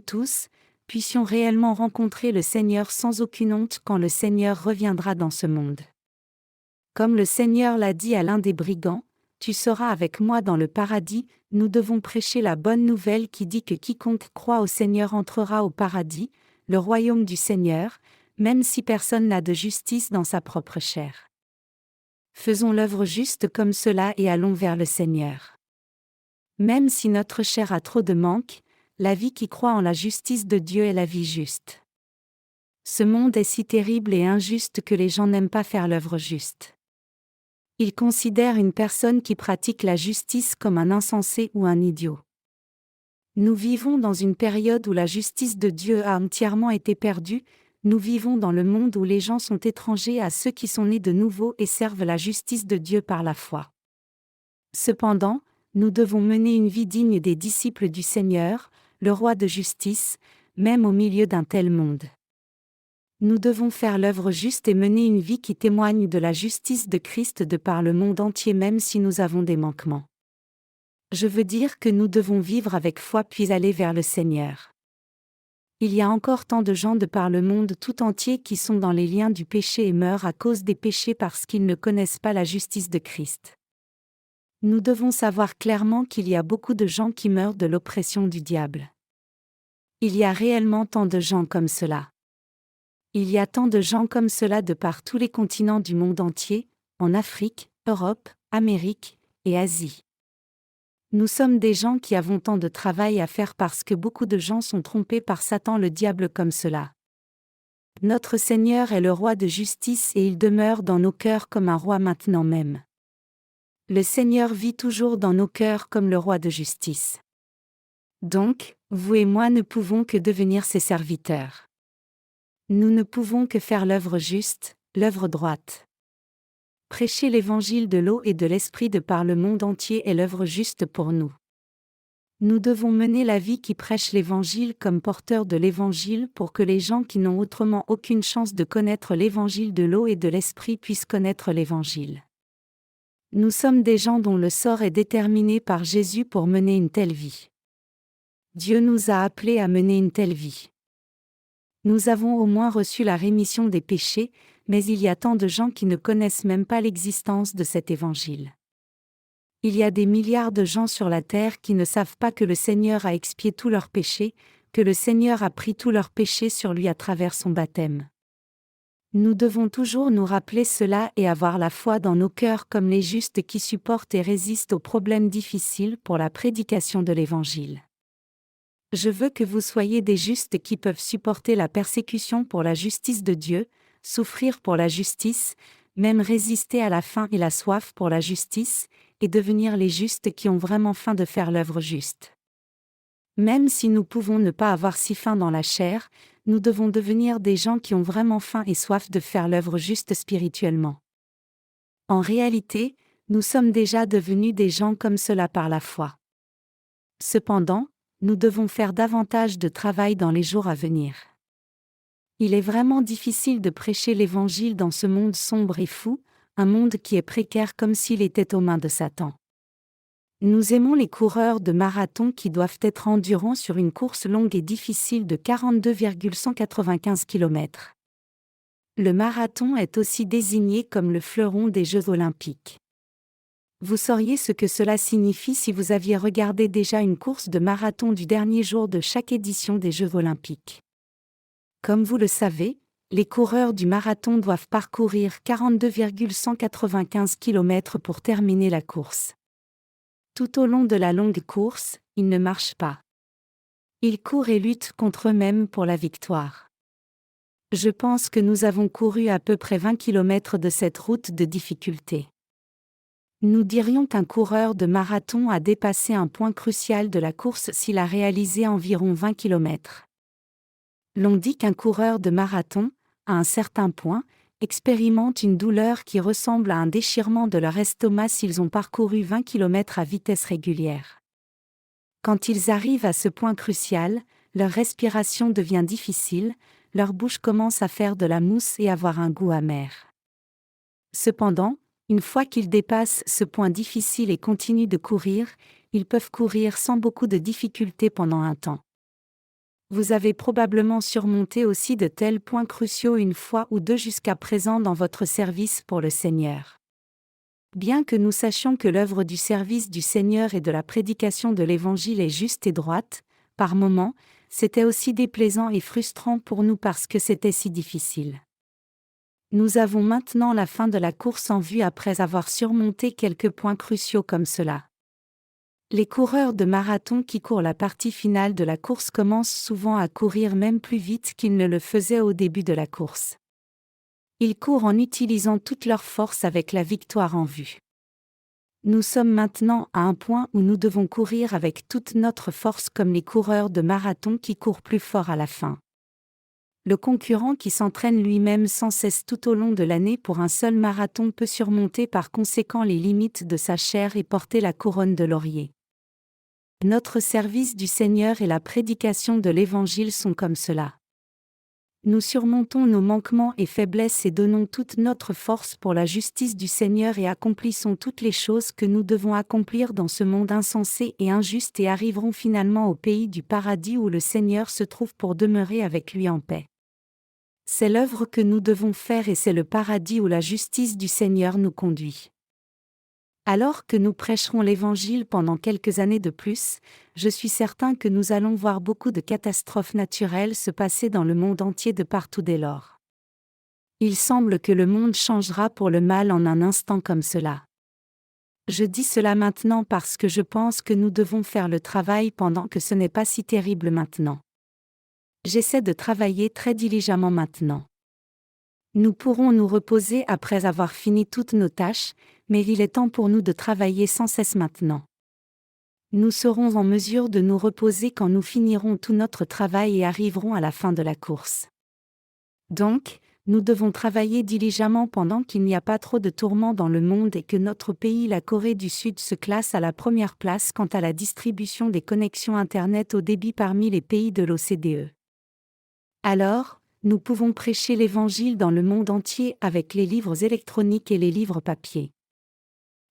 tous, puissions réellement rencontrer le Seigneur sans aucune honte quand le Seigneur reviendra dans ce monde. Comme le Seigneur l'a dit à l'un des brigands, « Tu seras avec moi dans le paradis », nous devons prêcher la bonne nouvelle qui dit que quiconque croit au Seigneur entrera au paradis, le royaume du Seigneur, même si personne n'a de justice dans sa propre chair. Faisons l'œuvre juste comme cela et allons vers le Seigneur. Même si notre chair a trop de manques, la vie qui croit en la justice de Dieu est la vie juste. Ce monde est si terrible et injuste que les gens n'aiment pas faire l'œuvre juste. Ils considèrent une personne qui pratique la justice comme un insensé ou un idiot. Nous vivons dans une période où la justice de Dieu a entièrement été perdue, nous vivons dans le monde où les gens sont étrangers à ceux qui sont nés de nouveau et servent la justice de Dieu par la foi. Cependant, nous devons mener une vie digne des disciples du Seigneur, le roi de justice, même au milieu d'un tel monde. Nous devons faire l'œuvre juste et mener une vie qui témoigne de la justice de Christ de par le monde entier même si nous avons des manquements. Je veux dire que nous devons vivre avec foi puis aller vers le Seigneur. Il y a encore tant de gens de par le monde tout entier qui sont dans les liens du péché et meurent à cause des péchés parce qu'ils ne connaissent pas la justice de Christ. Nous devons savoir clairement qu'il y a beaucoup de gens qui meurent de l'oppression du diable. Il y a réellement tant de gens comme cela. Il y a tant de gens comme cela de par tous les continents du monde entier, en Afrique, Europe, Amérique et Asie. Nous sommes des gens qui avons tant de travail à faire parce que beaucoup de gens sont trompés par Satan le diable comme cela. Notre Seigneur est le roi de justice et il demeure dans nos cœurs comme un roi maintenant même. Le Seigneur vit toujours dans nos cœurs comme le roi de justice. Donc, vous et moi ne pouvons que devenir ses serviteurs. Nous ne pouvons que faire l'œuvre juste, l'œuvre droite. Prêcher l'évangile de l'eau et de l'esprit de par le monde entier est l'œuvre juste pour nous. Nous devons mener la vie qui prêche l'évangile comme porteurs de l'évangile pour que les gens qui n'ont autrement aucune chance de connaître l'évangile de l'eau et de l'esprit puissent connaître l'évangile. Nous sommes des gens dont le sort est déterminé par Jésus pour mener une telle vie. Dieu nous a appelés à mener une telle vie. Nous avons au moins reçu la rémission des péchés, mais il y a tant de gens qui ne connaissent même pas l'existence de cet évangile. Il y a des milliards de gens sur la terre qui ne savent pas que le Seigneur a expié tous leurs péchés, que le Seigneur a pris tous leurs péchés sur lui à travers son baptême. Nous devons toujours nous rappeler cela et avoir la foi dans nos cœurs comme les justes qui supportent et résistent aux problèmes difficiles pour la prédication de l'Évangile. Je veux que vous soyez des justes qui peuvent supporter la persécution pour la justice de Dieu, souffrir pour la justice, même résister à la faim et la soif pour la justice, et devenir les justes qui ont vraiment faim de faire l'œuvre juste. Même si nous pouvons ne pas avoir si faim dans la chair, nous devons devenir des gens qui ont vraiment faim et soif de faire l'œuvre juste spirituellement. En réalité, nous sommes déjà devenus des gens comme cela par la foi. Cependant, nous devons faire davantage de travail dans les jours à venir. Il est vraiment difficile de prêcher l'Évangile dans ce monde sombre et fou, un monde qui est précaire comme s'il était aux mains de Satan. Nous aimons les coureurs de marathon qui doivent être endurants sur une course longue et difficile de 42,195 km. Le marathon est aussi désigné comme le fleuron des Jeux olympiques. Vous sauriez ce que cela signifie si vous aviez regardé déjà une course de marathon du dernier jour de chaque édition des Jeux olympiques. Comme vous le savez, les coureurs du marathon doivent parcourir 42,195 km pour terminer la course. Tout au long de la longue course, ils ne marchent pas. Ils courent et luttent contre eux-mêmes pour la victoire. Je pense que nous avons couru à peu près 20 km de cette route de difficulté. Nous dirions qu'un coureur de marathon a dépassé un point crucial de la course s'il a réalisé environ 20 km. L'on dit qu'un coureur de marathon, à un certain point, expérimente une douleur qui ressemble à un déchirement de leur estomac s'ils ont parcouru 20 km à vitesse régulière. Quand ils arrivent à ce point crucial, leur respiration devient difficile, leur bouche commence à faire de la mousse et avoir un goût amer. Cependant, une fois qu'ils dépassent ce point difficile et continuent de courir, ils peuvent courir sans beaucoup de difficultés pendant un temps. Vous avez probablement surmonté aussi de tels points cruciaux une fois ou deux jusqu'à présent dans votre service pour le Seigneur. Bien que nous sachions que l'œuvre du service du Seigneur et de la prédication de l'Évangile est juste et droite, par moments, c'était aussi déplaisant et frustrant pour nous parce que c'était si difficile. Nous avons maintenant la fin de la course en vue après avoir surmonté quelques points cruciaux comme cela. Les coureurs de marathon qui courent la partie finale de la course commencent souvent à courir même plus vite qu'ils ne le faisaient au début de la course. Ils courent en utilisant toute leur force avec la victoire en vue. Nous sommes maintenant à un point où nous devons courir avec toute notre force comme les coureurs de marathon qui courent plus fort à la fin. Le concurrent qui s'entraîne lui-même sans cesse tout au long de l'année pour un seul marathon peut surmonter par conséquent les limites de sa chair et porter la couronne de laurier. Notre service du Seigneur et la prédication de l'Évangile sont comme cela. Nous surmontons nos manquements et faiblesses et donnons toute notre force pour la justice du Seigneur et accomplissons toutes les choses que nous devons accomplir dans ce monde insensé et injuste et arriverons finalement au pays du paradis où le Seigneur se trouve pour demeurer avec lui en paix. C'est l'œuvre que nous devons faire et c'est le paradis où la justice du Seigneur nous conduit. Alors que nous prêcherons l'Évangile pendant quelques années de plus, je suis certain que nous allons voir beaucoup de catastrophes naturelles se passer dans le monde entier de partout dès lors. Il semble que le monde changera pour le mal en un instant comme cela. Je dis cela maintenant parce que je pense que nous devons faire le travail pendant que ce n'est pas si terrible maintenant. J'essaie de travailler très diligemment maintenant. Nous pourrons nous reposer après avoir fini toutes nos tâches, mais il est temps pour nous de travailler sans cesse maintenant. Nous serons en mesure de nous reposer quand nous finirons tout notre travail et arriverons à la fin de la course. Donc, nous devons travailler diligemment pendant qu'il n'y a pas trop de tourments dans le monde et que notre pays, la Corée du Sud, se classe à la première place quant à la distribution des connexions Internet au débit parmi les pays de l'OCDE. Alors, nous pouvons prêcher l'Évangile dans le monde entier avec les livres électroniques et les livres papier.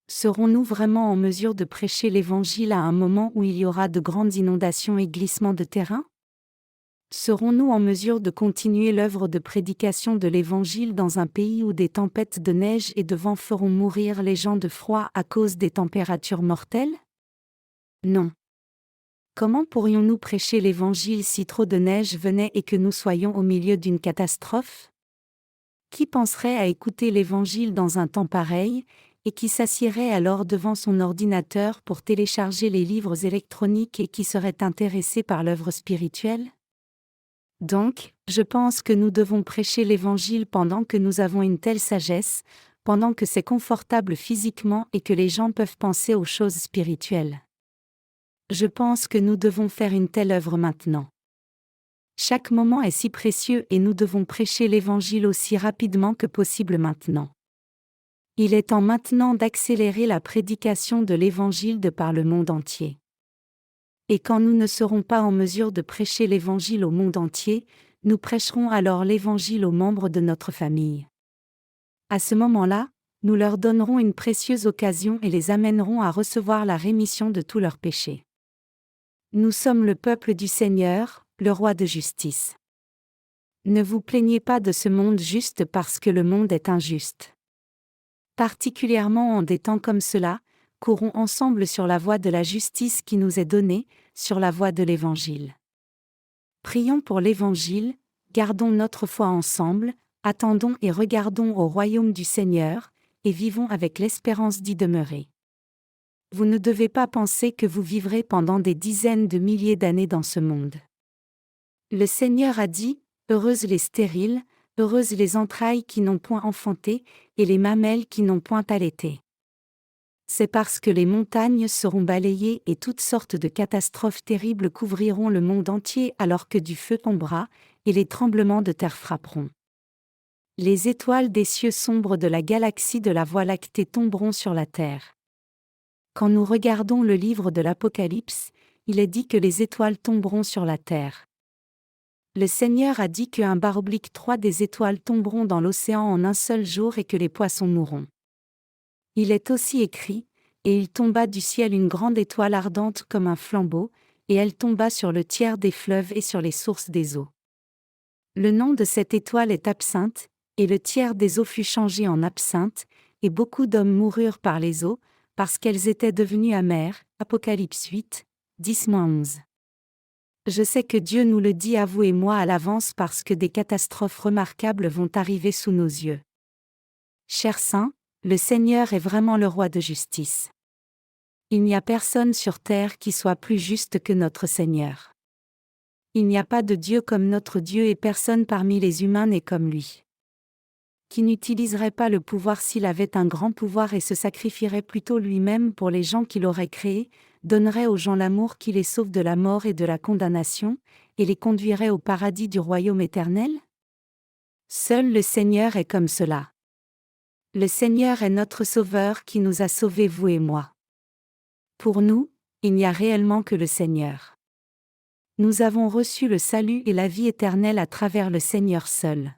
Serons-nous vraiment en mesure de prêcher l'Évangile à un moment où il y aura de grandes inondations et glissements de terrain? Serons-nous en mesure de continuer l'œuvre de prédication de l'Évangile dans un pays où des tempêtes de neige et de vent feront mourir les gens de froid à cause des températures mortelles? Non. Comment pourrions-nous prêcher l'Évangile si trop de neige venait et que nous soyons au milieu d'une catastrophe? Qui penserait à écouter l'Évangile dans un temps pareil, et qui s'assiérait alors devant son ordinateur pour télécharger les livres électroniques et qui serait intéressé par l'œuvre spirituelle? Donc, je pense que nous devons prêcher l'Évangile pendant que nous avons une telle sagesse, pendant que c'est confortable physiquement et que les gens peuvent penser aux choses spirituelles. Je pense que nous devons faire une telle œuvre maintenant. Chaque moment est si précieux et nous devons prêcher l'Évangile aussi rapidement que possible maintenant. Il est temps maintenant d'accélérer la prédication de l'Évangile de par le monde entier. Et quand nous ne serons pas en mesure de prêcher l'Évangile au monde entier, nous prêcherons alors l'Évangile aux membres de notre famille. À ce moment-là, nous leur donnerons une précieuse occasion et les amènerons à recevoir la rémission de tous leurs péchés. Nous sommes le peuple du Seigneur, le roi de justice. Ne vous plaignez pas de ce monde juste parce que le monde est injuste. Particulièrement en des temps comme cela, courons ensemble sur la voie de la justice qui nous est donnée, sur la voie de l'Évangile. Prions pour l'Évangile, gardons notre foi ensemble, attendons et regardons au royaume du Seigneur, et vivons avec l'espérance d'y demeurer. Vous ne devez pas penser que vous vivrez pendant des dizaines de milliers d'années dans ce monde. Le Seigneur a dit, « Heureuses les stériles, heureuses les entrailles qui n'ont point enfanté, et les mamelles qui n'ont point allaité. » C'est parce que les montagnes seront balayées et toutes sortes de catastrophes terribles couvriront le monde entier alors que du feu tombera, et les tremblements de terre frapperont. Les étoiles des cieux sombres de la galaxie de la Voie lactée tomberont sur la terre. Quand nous regardons le livre de l'Apocalypse, il est dit que les étoiles tomberont sur la terre. Le Seigneur a dit qu'un baroblique 3 des étoiles tomberont dans l'océan en un seul jour et que les poissons mourront. Il est aussi écrit, « Et il tomba du ciel une grande étoile ardente comme un flambeau, et elle tomba sur le tiers des fleuves et sur les sources des eaux. » Le nom de cette étoile est Absinthe, et le tiers des eaux fut changé en absinthe, et beaucoup d'hommes moururent par les eaux, parce qu'elles étaient devenues amères. Apocalypse 8, 10-11. Je sais que Dieu nous le dit à vous et moi à l'avance parce que des catastrophes remarquables vont arriver sous nos yeux. Chers saints, le Seigneur est vraiment le roi de justice. Il n'y a personne sur terre qui soit plus juste que notre Seigneur. Il n'y a pas de Dieu comme notre Dieu et personne parmi les humains n'est comme lui. Qui n'utiliserait pas le pouvoir s'il avait un grand pouvoir et se sacrifierait plutôt lui-même pour les gens qu'il aurait créés, donnerait aux gens l'amour qui les sauve de la mort et de la condamnation, et les conduirait au paradis du royaume éternel? Seul le Seigneur est comme cela. Le Seigneur est notre Sauveur qui nous a sauvés, vous et moi. Pour nous, il n'y a réellement que le Seigneur. Nous avons reçu le salut et la vie éternelle à travers le Seigneur seul.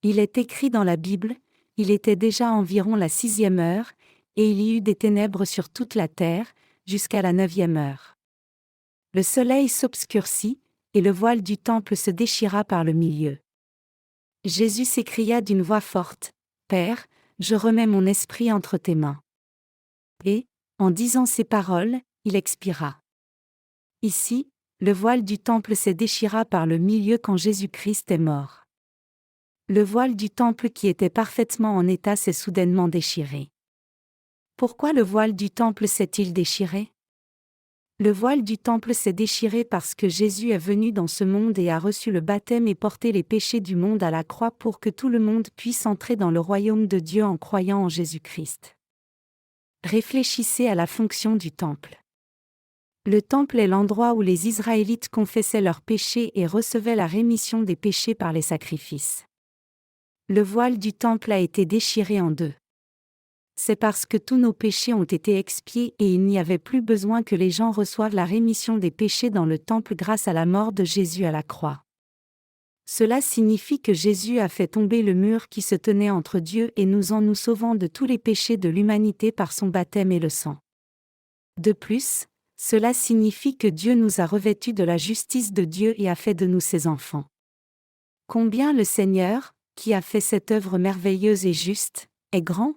Il est écrit dans la Bible, il était déjà environ la 6e heure, et il y eut des ténèbres sur toute la terre, jusqu'à la 9e heure. Le soleil s'obscurcit, et le voile du temple se déchira par le milieu. Jésus s'écria d'une voix forte, « Père, je remets mon esprit entre tes mains. » Et, en disant ces paroles, il expira. Ici, le voile du temple s'est déchira par le milieu quand Jésus-Christ est mort. Le voile du temple qui était parfaitement en état s'est soudainement déchiré. Pourquoi le voile du temple s'est-il déchiré? Le voile du temple s'est déchiré parce que Jésus est venu dans ce monde et a reçu le baptême et porté les péchés du monde à la croix pour que tout le monde puisse entrer dans le royaume de Dieu en croyant en Jésus-Christ. Réfléchissez à la fonction du temple. Le temple est l'endroit où les Israélites confessaient leurs péchés et recevaient la rémission des péchés par les sacrifices. Le voile du temple a été déchiré en deux. C'est parce que tous nos péchés ont été expiés et il n'y avait plus besoin que les gens reçoivent la rémission des péchés dans le temple grâce à la mort de Jésus à la croix. Cela signifie que Jésus a fait tomber le mur qui se tenait entre Dieu et nous en nous sauvant de tous les péchés de l'humanité par son baptême et le sang. De plus, cela signifie que Dieu nous a revêtus de la justice de Dieu et a fait de nous ses enfants. Combien le Seigneur, qui a fait cette œuvre merveilleuse et juste, est grand?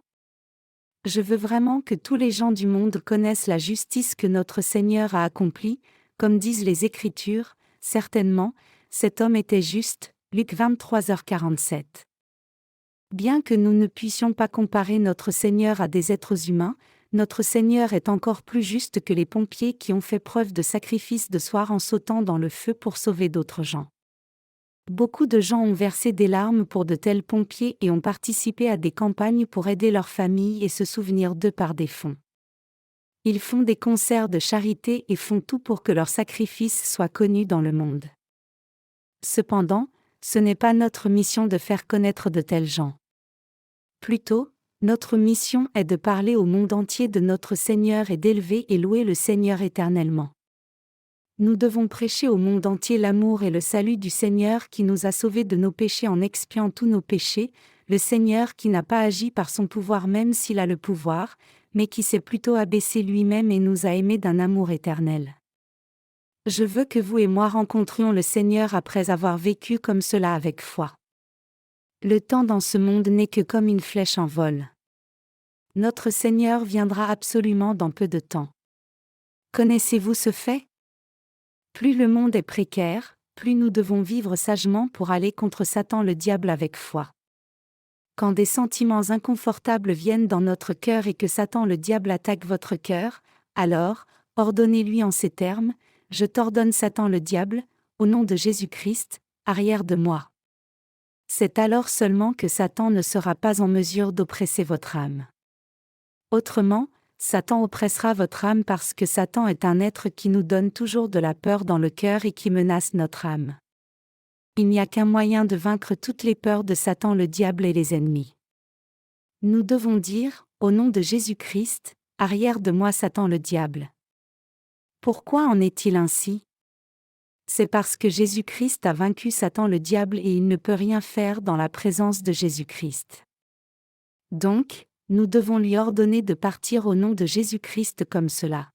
Je veux vraiment que tous les gens du monde connaissent la justice que notre Seigneur a accomplie, comme disent les Écritures, certainement, cet homme était juste, Luc 23h47. Bien que nous ne puissions pas comparer notre Seigneur à des êtres humains, notre Seigneur est encore plus juste que les pompiers qui ont fait preuve de sacrifice de soir en sautant dans le feu pour sauver d'autres gens. Beaucoup de gens ont versé des larmes pour de tels pompiers et ont participé à des campagnes pour aider leurs familles et se souvenir d'eux par des fonds. Ils font des concerts de charité et font tout pour que leur sacrifice soit connu dans le monde. Cependant, ce n'est pas notre mission de faire connaître de tels gens. Plutôt, notre mission est de parler au monde entier de notre Seigneur et d'élever et louer le Seigneur éternellement. Nous devons prêcher au monde entier l'amour et le salut du Seigneur qui nous a sauvés de nos péchés en expiant tous nos péchés, le Seigneur qui n'a pas agi par son pouvoir même s'il a le pouvoir, mais qui s'est plutôt abaissé lui-même et nous a aimés d'un amour éternel. Je veux que vous et moi rencontrions le Seigneur après avoir vécu comme cela avec foi. Le temps dans ce monde n'est que comme une flèche en vol. Notre Seigneur viendra absolument dans peu de temps. Connaissez-vous ce fait? Plus le monde est précaire, plus nous devons vivre sagement pour aller contre Satan le diable avec foi. Quand des sentiments inconfortables viennent dans notre cœur et que Satan le diable attaque votre cœur, alors, ordonnez-lui en ces termes, « Je t'ordonne Satan le diable, au nom de Jésus-Christ, arrière de moi. » C'est alors seulement que Satan ne sera pas en mesure d'oppresser votre âme. Autrement, Satan oppressera votre âme parce que Satan est un être qui nous donne toujours de la peur dans le cœur et qui menace notre âme. Il n'y a qu'un moyen de vaincre toutes les peurs de Satan, le diable et les ennemis. Nous devons dire, au nom de Jésus-Christ, arrière de moi Satan le diable. Pourquoi en est-il ainsi? C'est parce que Jésus-Christ a vaincu Satan le diable et il ne peut rien faire dans la présence de Jésus-Christ. Donc, nous devons lui ordonner de partir au nom de Jésus-Christ comme cela.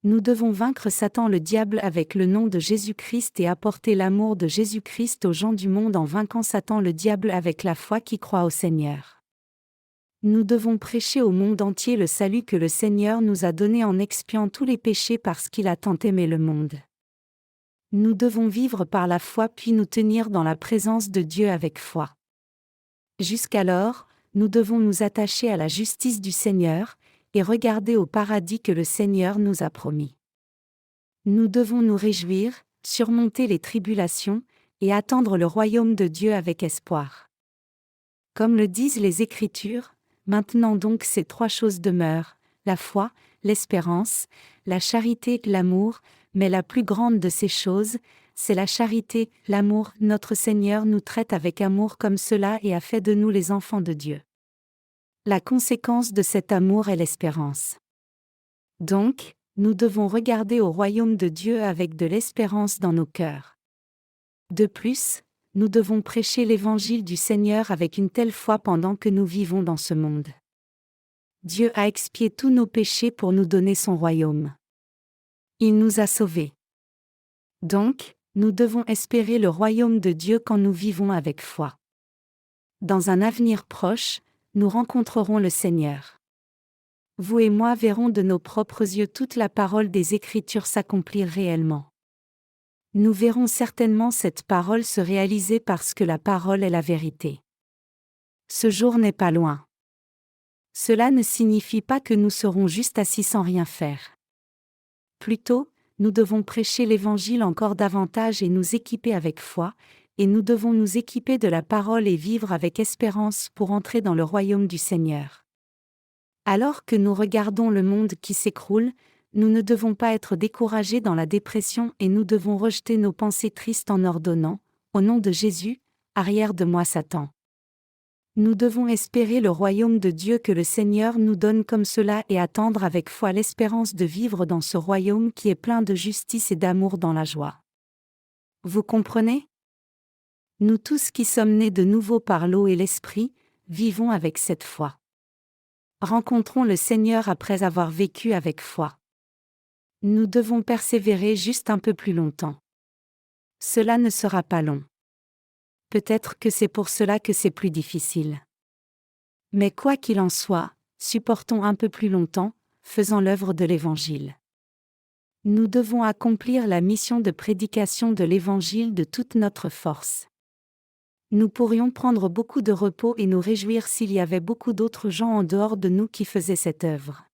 Nous devons vaincre Satan le diable avec le nom de Jésus-Christ et apporter l'amour de Jésus-Christ aux gens du monde en vainquant Satan le diable avec la foi qui croit au Seigneur. Nous devons prêcher au monde entier le salut que le Seigneur nous a donné en expiant tous les péchés parce qu'il a tant aimé le monde. Nous devons vivre par la foi puis nous tenir dans la présence de Dieu avec foi. Jusqu'alors, nous devons nous attacher à la justice du Seigneur, et regarder au paradis que le Seigneur nous a promis. Nous devons nous réjouir, surmonter les tribulations, et attendre le royaume de Dieu avec espoir. Comme le disent les Écritures, maintenant donc ces trois choses demeurent, la foi, l'espérance, la charité, l'amour, mais la plus grande de ces choses, c'est la charité, l'amour. Notre Seigneur nous traite avec amour comme cela et a fait de nous les enfants de Dieu. La conséquence de cet amour est l'espérance. Donc, nous devons regarder au royaume de Dieu avec de l'espérance dans nos cœurs. De plus, nous devons prêcher l'évangile du Seigneur avec une telle foi pendant que nous vivons dans ce monde. Dieu a expié tous nos péchés pour nous donner son royaume. Il nous a sauvés. Donc, nous devons espérer le royaume de Dieu quand nous vivons avec foi. Dans un avenir proche, nous rencontrerons le Seigneur. Vous et moi verrons de nos propres yeux toute la parole des Écritures s'accomplir réellement. Nous verrons certainement cette parole se réaliser parce que la parole est la vérité. Ce jour n'est pas loin. Cela ne signifie pas que nous serons juste assis sans rien faire. Plutôt, nous devons prêcher l'Évangile encore davantage et nous équiper avec foi, et nous devons nous équiper de la parole et vivre avec espérance pour entrer dans le royaume du Seigneur. Alors que nous regardons le monde qui s'écroule, nous ne devons pas être découragés dans la dépression et nous devons rejeter nos pensées tristes en ordonnant, au nom de Jésus, arrière de moi Satan. Nous devons espérer le royaume de Dieu que le Seigneur nous donne comme cela et attendre avec foi l'espérance de vivre dans ce royaume qui est plein de justice et d'amour dans la joie. Vous comprenez? Nous tous qui sommes nés de nouveau par l'eau et l'esprit, vivons avec cette foi. Rencontrons le Seigneur après avoir vécu avec foi. Nous devons persévérer juste un peu plus longtemps. Cela ne sera pas long. Peut-être que c'est pour cela que c'est plus difficile. Mais quoi qu'il en soit, supportons un peu plus longtemps, faisant l'œuvre de l'Évangile. Nous devons accomplir la mission de prédication de l'Évangile de toute notre force. Nous pourrions prendre beaucoup de repos et nous réjouir s'il y avait beaucoup d'autres gens en dehors de nous qui faisaient cette œuvre.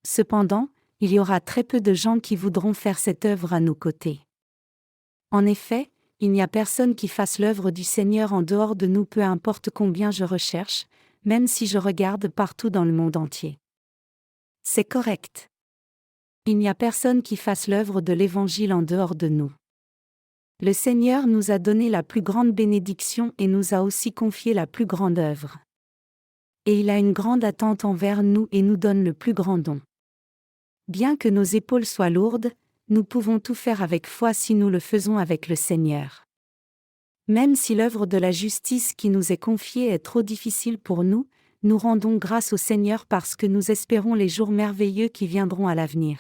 Cependant, il y aura très peu de gens qui voudront faire cette œuvre à nos côtés. En effet, il n'y a personne qui fasse l'œuvre du Seigneur en dehors de nous, peu importe combien je recherche, même si je regarde partout dans le monde entier. C'est correct. Il n'y a personne qui fasse l'œuvre de l'Évangile en dehors de nous. Le Seigneur nous a donné la plus grande bénédiction et nous a aussi confié la plus grande œuvre. Et il a une grande attente envers nous et nous donne le plus grand don. Bien que nos épaules soient lourdes, nous pouvons tout faire avec foi si nous le faisons avec le Seigneur. Même si l'œuvre de la justice qui nous est confiée est trop difficile pour nous, nous rendons grâce au Seigneur parce que nous espérons les jours merveilleux qui viendront à l'avenir.